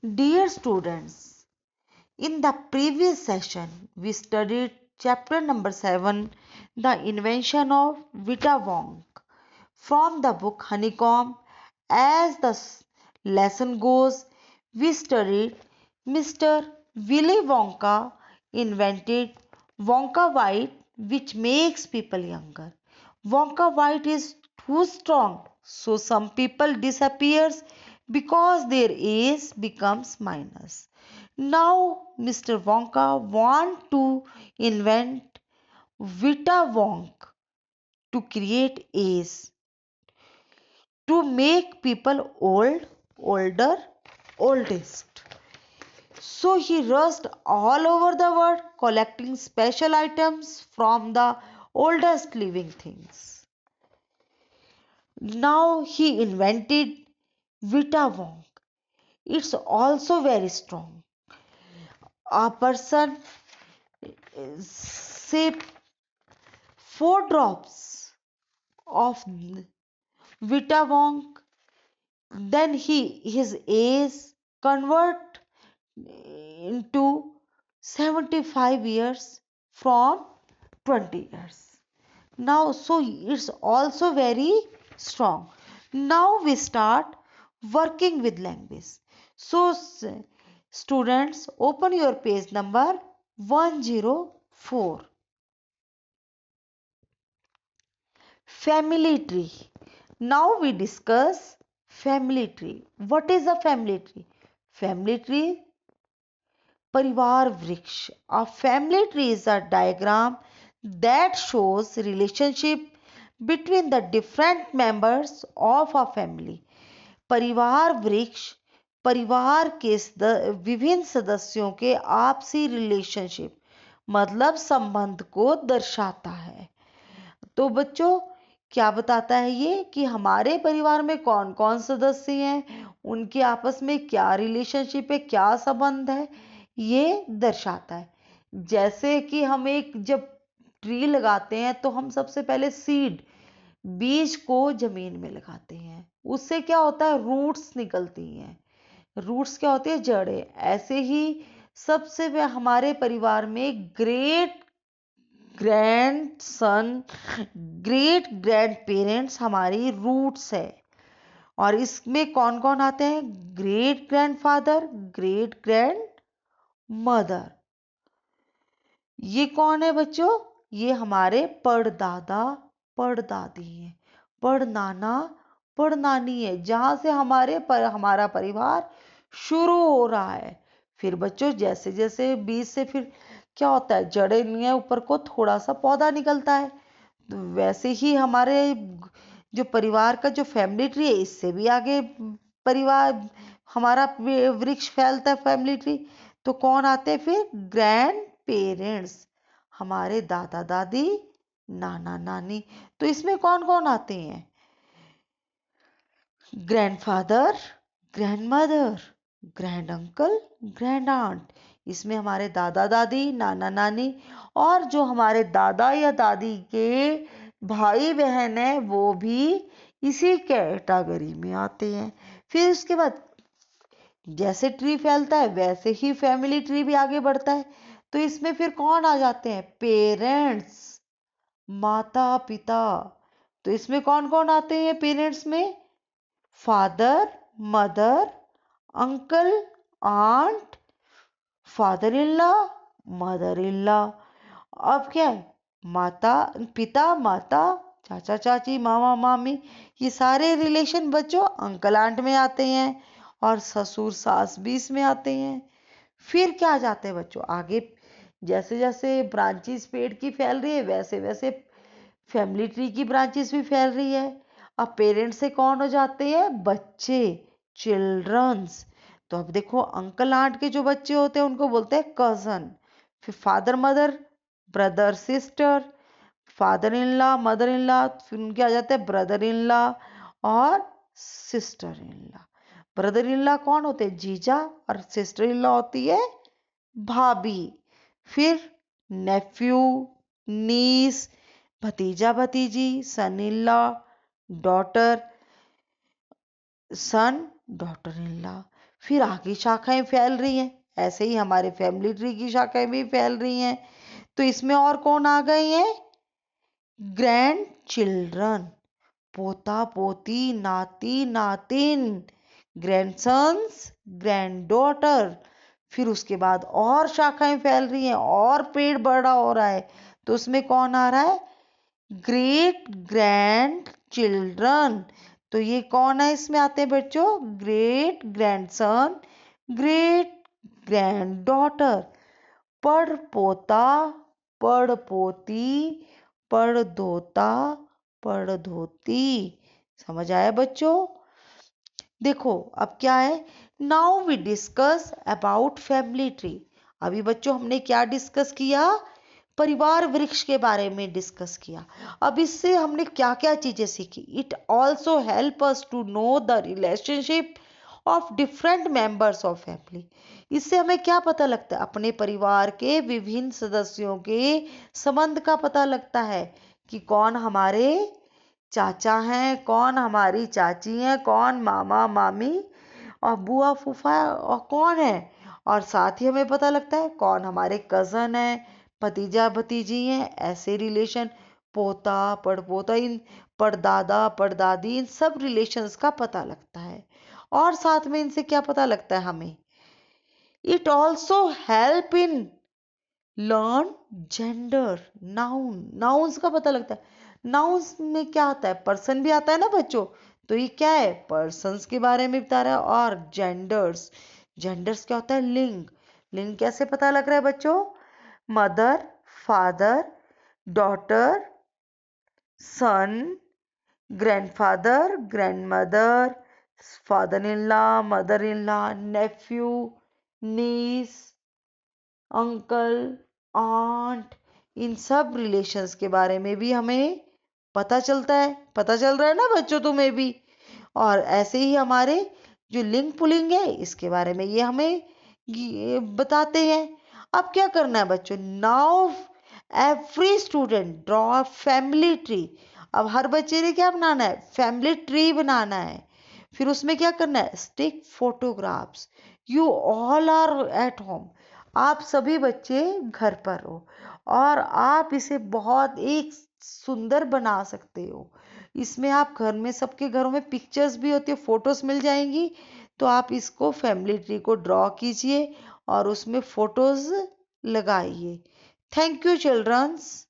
Dear students, in the previous session, we studied chapter number 7, The Invention of Vita Wong, from the book Honeycomb. As the lesson goes, we studied Mr. Willy Wonka invented Wonka White, which makes people younger. Wonka White is too strong, so some people disappears because their age becomes minus. Now Mr. Wonka want to invent Vita Wonk to create age, to make people older, oldest. So he rushed all over the world collecting special items from the oldest living things. Now he invented Vita Wong. It's also very strong. A person say 4 drops of Vita Wong, then his age convert into 75 years from 20 years. Now, so it's also very strong. Now we start working with language. So, students, open your page number 104. Family tree. Now we discuss family tree. What is a family tree? Family tree, परिवार वृक्ष. A family tree is a diagram that shows relationship between the different members of a family. परिवार वृक्ष परिवार के विभिन्न सदस्यों के आपसी रिलेशनशिप मतलब संबंध को दर्शाता है. तो बच्चों, क्या बताता है ये कि हमारे परिवार में कौन कौन सदस्य हैं, उनके आपस में क्या रिलेशनशिप है, क्या संबंध है, ये दर्शाता है. जैसे कि हम एक जब ट्री लगाते हैं तो हम सबसे पहले सीड बीज को जमीन में लगाते हैं. उससे क्या होता है, रूट्स निकलती हैं. रूट्स क्या होती है, जड़ें. ऐसे ही सबसे हमारे परिवार में great grand son, great grand parents हमारी रूट्स है. और इसमें कौन कौन आते हैं, great grandfather, great grand mother. ये कौन है बच्चों, ये हमारे परदादा परदादी हैं. परनाना परनानी है, जहां से हमारा परिवार शुरू हो रहा है. फिर बच्चों जैसे जैसे बीज से फिर क्या होता है, जड़ें नहीं है, ऊपर को थोड़ा सा पौधा निकलता है. तो वैसे ही हमारे जो परिवार का जो फैमिली ट्री है, इससे भी आगे परिवार हमारा वृक्ष फैलता है, फैमिली ट्री. तो कौन आते हैं फिर, ग्रैंड पेरेंट्स, हमारे दादा दादी, नाना नानी. तो इसमें कौन कौन आते हैं, grandfather, grandmother, grand uncle, grand aunt. इसमें हमारे दादा दादी, नाना नानी और जो हमारे दादा या दादी के भाई बहन है वो भी इसी कैटेगरी में आते हैं. फिर उसके बाद जैसे ट्री फैलता है वैसे ही फैमिली ट्री भी आगे बढ़ता है. तो इसमें फिर कौन आ जाते हैं, पेरेंट्स, माता पिता. तो इसमें कौन कौन आते हैं पेरेंट्स में, father, mother, uncle, aunt, father in law, mother in law. अब क्या है, माता पिता माता, चाचा चाची, मामा मामी, ये सारे रिलेशन बच्चों अंकल आंट में आते हैं. और ससुर सास भी इसमें आते हैं. फिर क्या आ जाते हैं बच्चों आगे, जैसे जैसे ब्रांचेस पेड़ की फैल रही है वैसे वैसे फैमिली ट्री की ब्रांचेस भी फैल रही है. अब पेरेंट्स से कौन हो जाते हैं, बच्चे, चिल्ड्रंस. तो अब देखो अंकल आंट के जो बच्चे होते हैं उनको बोलते हैं कजन. फिर father mother, brother sister, father in law, mother in law, फिर उनके आ जाते हैं ब्रदर इन लॉ और sister in law. Brother in law कौन होते हैं, जीजा, और सिस्टर इन लॉ होती है भाभी. फिर नेफ्यू, नीस, भतीजा भतीजी, son in law, daughter, son, daughter in law. फिर आगे शाखाएं फैल रही हैं, ऐसे ही हमारे फैमिली ट्री की शाखाएं भी फैल रही हैं। तो इसमें और कौन आ गए हैं? ग्रैंड चिल्ड्रन, पोता पोती, नाती नातिन, ग्रैंडसन्स, ग्रैंड डॉटर। फिर उसके बाद और शाखाएं फैल रही हैं और पेड़ बड़ा हो रहा है। तो उसमें कौन आ रहा है? Great grand children. तो ये कौन है इसमें आते हैं बच्चों? Great grandson, great grand daughter. पड़ पोता, पड़ पोती, पड़ धोता, पड़ धोती। समझ आया बच्चों? देखो अब क्या है, now we discuss about family tree. अभी बच्चों हमने क्या डिस्कस किया? परिवार वृक्ष के बारे में डिस्कस किया। अब इससे हमने क्या क्या चीजें सीखी? It also help us to know the relationship of different members of family. इससे हमें क्या पता लगता है? अपने परिवार के विभिन्न सदस्यों के संबंध का पता लगता है कि कौन हमारे चाचा हैं, कौन हमारी चाची हैं, कौन मामा मामी और बुआ फूफा और कौन है। और साथ ही हमें पता लगता है कौन हमारे कजन है, भतीजा भतीजी हैं। ऐसे रिलेशन, पोता पड़पोता, इन पड़दादा पड़दादी, इन सब रिलेशंस का पता लगता है। और साथ में इनसे क्या पता लगता है हमें? It also help in learn gender noun. Nouns का पता लगता है। नाउन्स में क्या आता है? पर्सन भी आता है ना बच्चों। तो ये क्या है? पर्सन्स के बारे में बता रहा है। और जेंडर्स, जेंडर्स क्या होता है? लिंग। लिंग कैसे पता लग रहा है बच्चों? Mother, father, daughter, son, grandfather, grandmother, father in law, mother in law, nephew, niece, uncle, aunt. इन सब रिलेशंस के बारे में भी हमें पता चलता है। पता चल रहा है ना बच्चों तुम्हें भी? और ऐसे ही हमारे जो लिंग पुलिंग है इसके बारे में ये हमें बताते हैं। अब क्या करना है बच्चों? Now every student draw family tree. अब हर बच्चे ने क्या बनाना है? फैमिली ट्री बनाना है। फिर उसमें क्या करना है? Take photographs. You all are at home. आप सभी बच्चे घर पर हो और आप इसे बहुत एक सुंदर बना सकते हो। इसमें आप घर में, सबके घरों में पिक्चर्स भी होती है, फोटोज मिल जाएंगी। तो आप इसको फैमिली ट्री को ड्रॉ कीजिए और उसमें फोटोज लगाइए। Thank you children's.